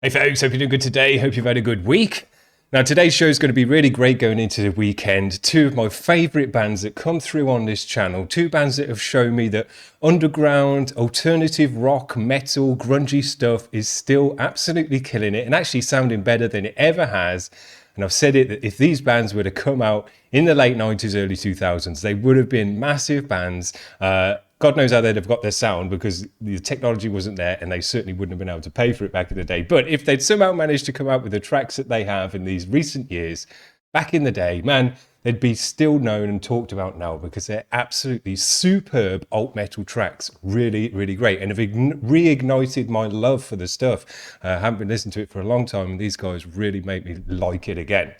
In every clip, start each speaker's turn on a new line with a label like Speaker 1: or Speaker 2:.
Speaker 1: Hey folks, hope you're doing good today. Hope you've had a good week. Now today's show is going to be really great going into the weekend. Two of my favourite bands that come through on this channel. Two bands that have shown me that underground, alternative rock, metal, grungy stuff is still absolutely killing it and actually sounding better than it ever has. And I've said it that if these bands were to come out in the late 90s, early 2000s, they would have been massive bands. God knows how they'd have got their sound because the technology wasn't there and they certainly wouldn't have been able to pay for it back in the day. But if they'd somehow managed to come out with the tracks that they have in these recent years, back in the day, man, they'd be still known and talked about now because they're absolutely superb alt metal tracks. Really, really great. And have reignited my love for the stuff. I haven't been listening to it for a long time and these guys really make me like it again.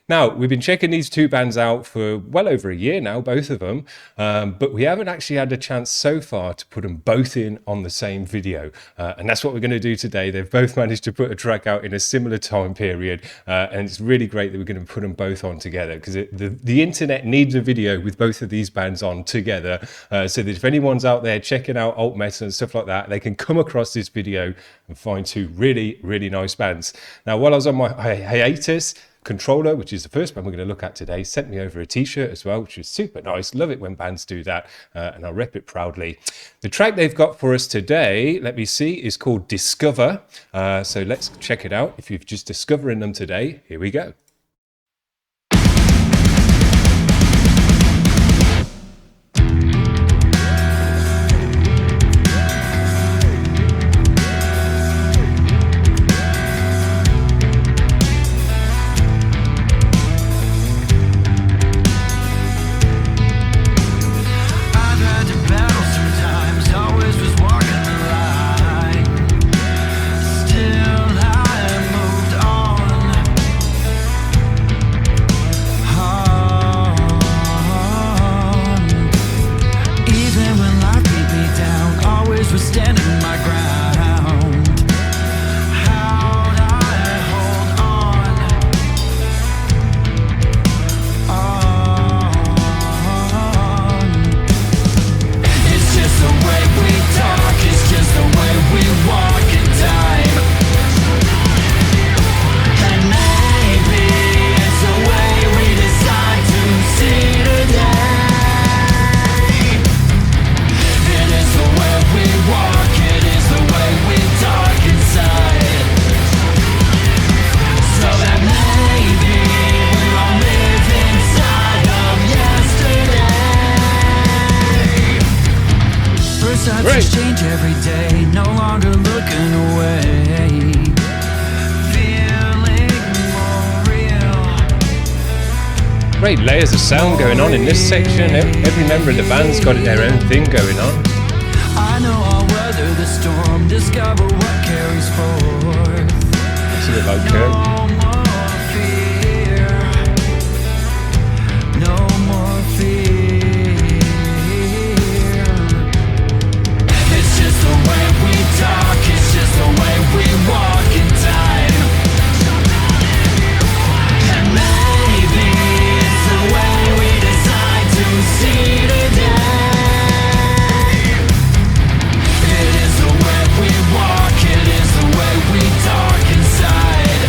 Speaker 1: Now, we've been checking these two bands out for well over a year now, both of them, but we haven't actually had a chance so far to put them both in on the same video, and that's what we're going to do today. They've both managed to put a track out in a similar time period, and it's really great that we're going to put them both on together because the internet needs a video with both of these bands on together, so that if anyone's out there checking out alt metal and stuff like that, they can come across this video and find two really, really nice bands. Now, while I was on my hiatus, Contrøller, which is the first band we're going to look at today, sent me over a t-shirt as well, which is super nice. Love it when bands do that, and I'll rep it proudly. The track they've got for us today, let me see, is called Discover. So let's check it out. If you're just discovering them today, here we go.
Speaker 2: Change every day, no longer looking away. Feeling more real.
Speaker 1: Great layers of sound going on in this section. Every member of the band's got their own thing going on.
Speaker 2: I know I'll weather the storm, discover what carries forward.
Speaker 1: It's a bit like Kurt.
Speaker 2: No more fear. It's just the way we walk in time. And maybe it's the way we decide to see today. It is the way we walk, it is the way we talk inside.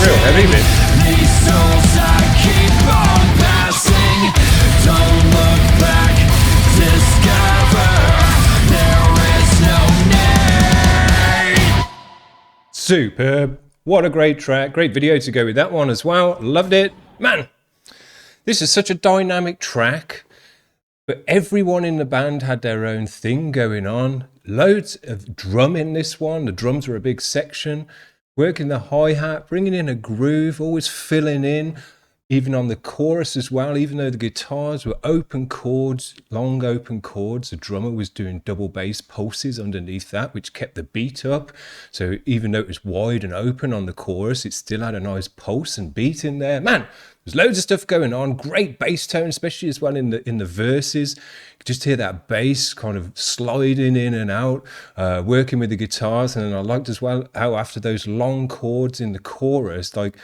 Speaker 1: real heavy bit.
Speaker 2: These souls I keep on passing. Don't look back, discover there is no need.
Speaker 1: Superb. What a great track. Great video to go with that one as well. Loved it. Man, this is such a dynamic track. But everyone in the band had their own thing going on. Loads of drum in this one. The drums were a big section. Working the hi-hat, bringing in a groove, always filling in. Even on the chorus as well, even though the guitars were open chords, long open chords, the drummer was doing double bass pulses underneath that, which kept the beat up. So even though it was wide and open on the chorus, it still had a nice pulse and beat in there. Man, there's loads of stuff going on. Great bass tone, especially as well in the verses. You could just hear that bass kind of sliding in and out, working with the guitars. And I liked as well how after those long chords in the chorus, like,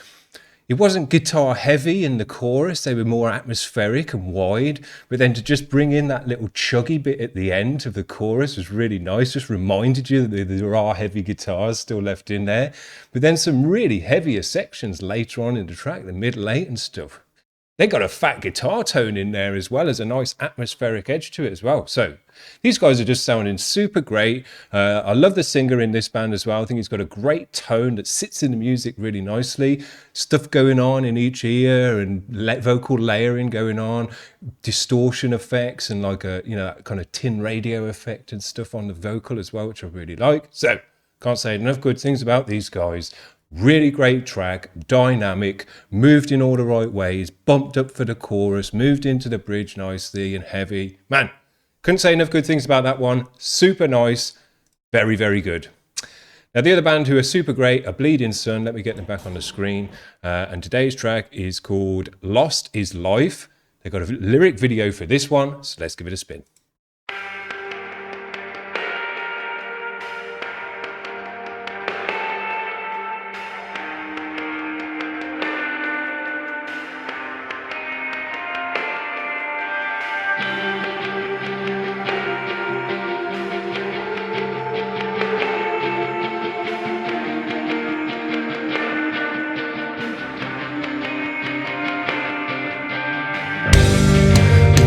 Speaker 1: it wasn't guitar heavy in the chorus, they were more atmospheric and wide, but then to just bring in that little chuggy bit at the end of the chorus was really nice, just reminded you that there are heavy guitars still left in there. But then some really heavier sections later on in the track, the middle eight and stuff. They got a fat guitar tone in there as well as a nice atmospheric edge to it as well. So these guys are just sounding super great. I love the singer in this band as well. I think he's got a great tone that sits in the music really nicely. Stuff going on in each ear and vocal layering going on, distortion effects and like a, you know, that kind of tin radio effect and stuff on the vocal as well, which I really like. So can't say enough good things about these guys. Really great track, dynamic, moved in all the right ways, bumped up for the chorus, moved into the bridge nicely and heavy. Man, couldn't say enough good things about that one. Super nice, very, very good. Now the other band who are super great are Bleeding Sun. Let me get them back on the screen. And today's track is called Lost Is Life. They've got a lyric video for this one, so let's give it a spin.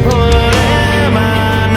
Speaker 2: What am I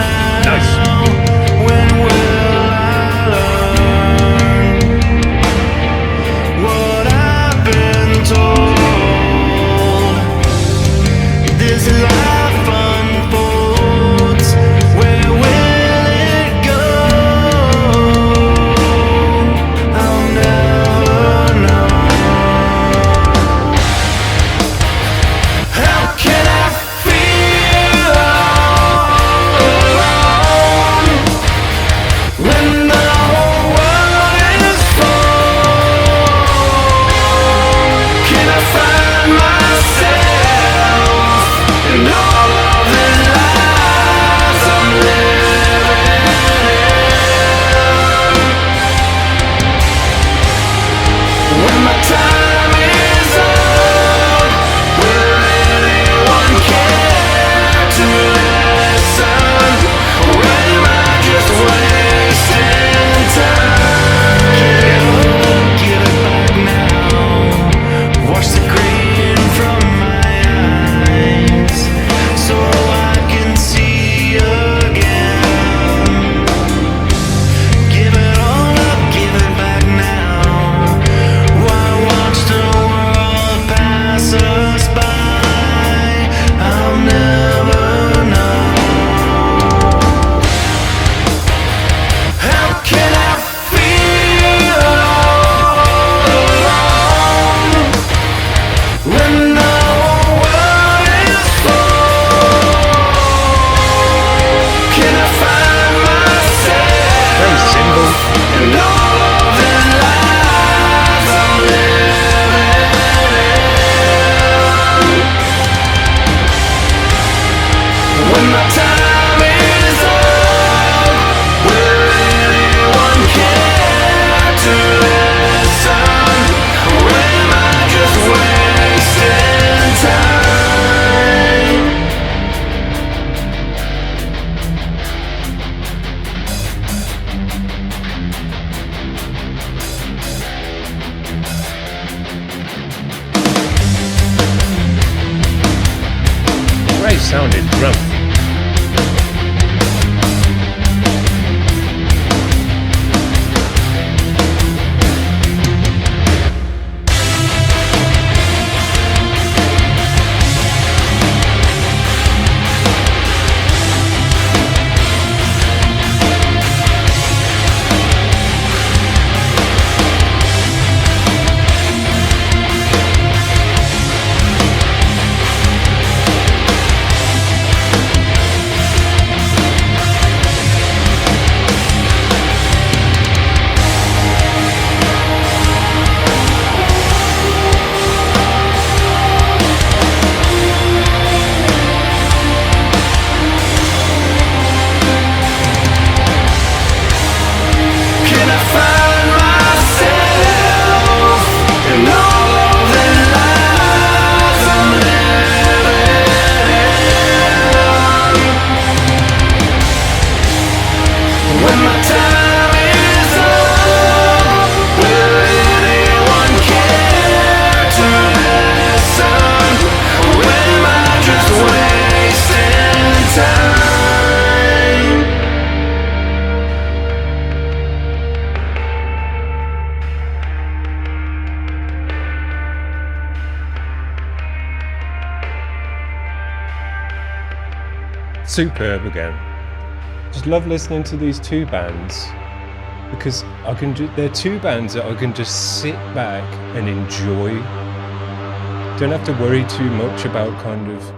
Speaker 1: great sounding drum. Superb again. Just love listening to these two bands because they're two bands that I can just sit back and enjoy. Don't have to worry too much about kind of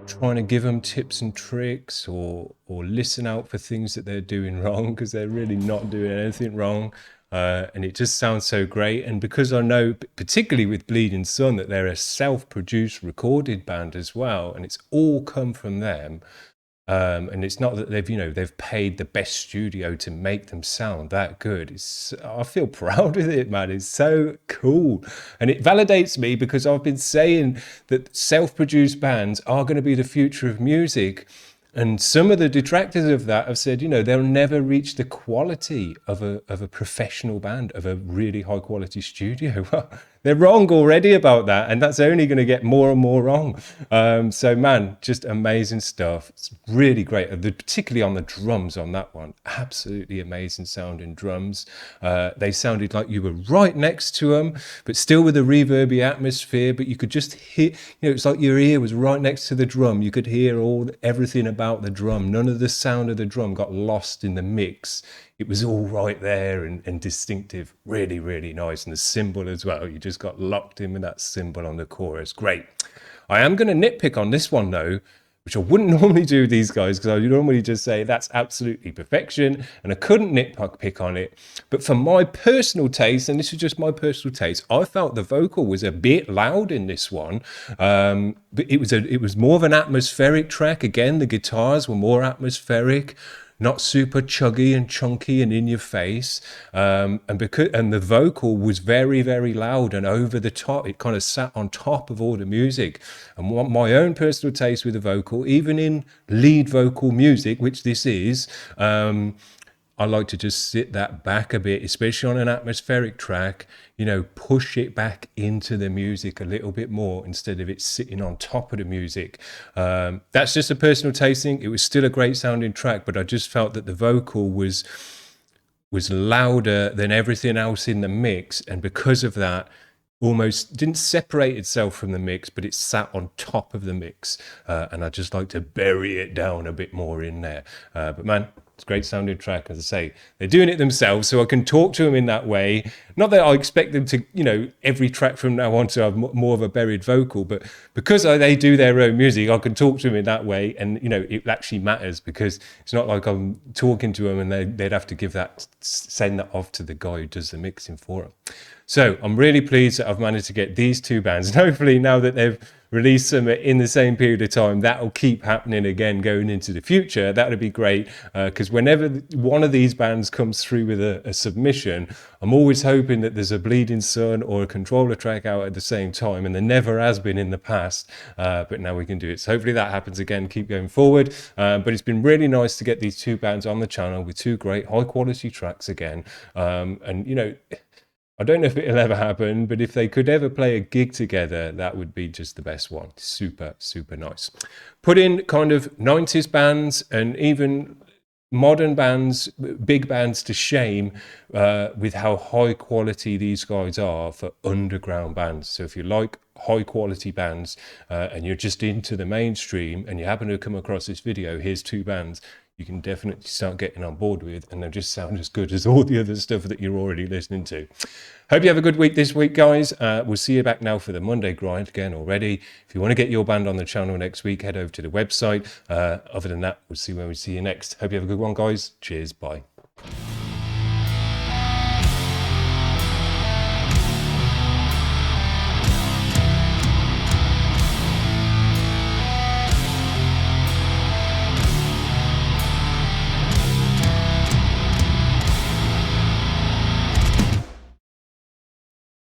Speaker 1: trying to give them tips and tricks or listen out for things that they're doing wrong, because they're really not doing anything wrong. And it just sounds so great. And because I know, particularly with Bleeding Sun, that they're a self-produced recorded band as well, and it's all come from them. And it's not that they've paid the best studio to make them sound that good. I feel proud with it, man. It's so cool. And it validates me, because I've been saying that self-produced bands are going to be the future of music. And some of the detractors of that have said, they'll never reach the quality of a professional band, of a really high quality studio. Well, they're wrong already about that, and that's only going to get more and more wrong. So, man, just amazing stuff. It's really great, particularly on the drums on that one. Absolutely amazing sounding drums. They sounded like you were right next to them, but still with a reverby atmosphere. But you could just hear, it's like your ear was right next to the drum. You could hear everything about the drum. None of the sound of the drum got lost in the mix. It was all right there and distinctive. Really, really nice. And the cymbal as well. You just got locked in with that cymbal on the chorus. Great. I am going to nitpick on this one though, which I wouldn't normally do with these guys, because I normally just say that's absolutely perfection, and I couldn't nitpick on it. But for my personal taste, and this is just my personal taste, I felt the vocal was a bit loud in this one. But it was more of an atmospheric track. Again, the guitars were more atmospheric, not super chuggy and chunky and in your face, and the vocal was very, very loud and over the top. It kind of sat on top of all the music. And what my own personal taste with the vocal, even in lead vocal music, which this is, I like to just sit that back a bit, especially on an atmospheric track, push it back into the music a little bit more instead of it sitting on top of the music. That's just a personal tasting. It was still a great sounding track, but I just felt that the vocal was louder than everything else in the mix. And because of that, almost didn't separate itself from the mix, but it sat on top of the mix. And I just like to bury it down a bit more in there. But man, it's a great sounding track. As I say, they're doing it themselves, so I can talk to them in that way. Not that I expect them to, every track from now on to have more of a buried vocal, but because they do their own music, I can talk to them in that way. And, it actually matters, because it's not like I'm talking to them and they'd have to send that off to the guy who does the mixing for them. So I'm really pleased that I've managed to get these two bands. And hopefully now that they've released them in the same period of time, that'll keep happening again going into the future. That would be great, because whenever one of these bands comes through with a submission, I'm always hoping that there's a Bleeding Sun or a Contrøller track out at the same time, and there never has been in the past, but now we can do it. So hopefully that happens again, keep going forward. But it's been really nice to get these two bands on the channel with two great high quality tracks again. And I don't know if it'll ever happen, but if they could ever play a gig together, that would be just the best one. Super, super nice. Put in kind of 90s bands and even modern bands, big bands to shame with how high quality these guys are for underground bands. So if you like high quality bands and you're just into the mainstream and you happen to come across this video, here's two bands you can definitely start getting on board with, and they'll just sound as good as all the other stuff that you're already listening to. Hope you have a good week this week, guys. We'll see you back now for the Monday grind again already. If you want to get your band on the channel next week, head over to the website. Other than that, we'll see when we see you next. Hope you have a good one, guys. Cheers. Bye.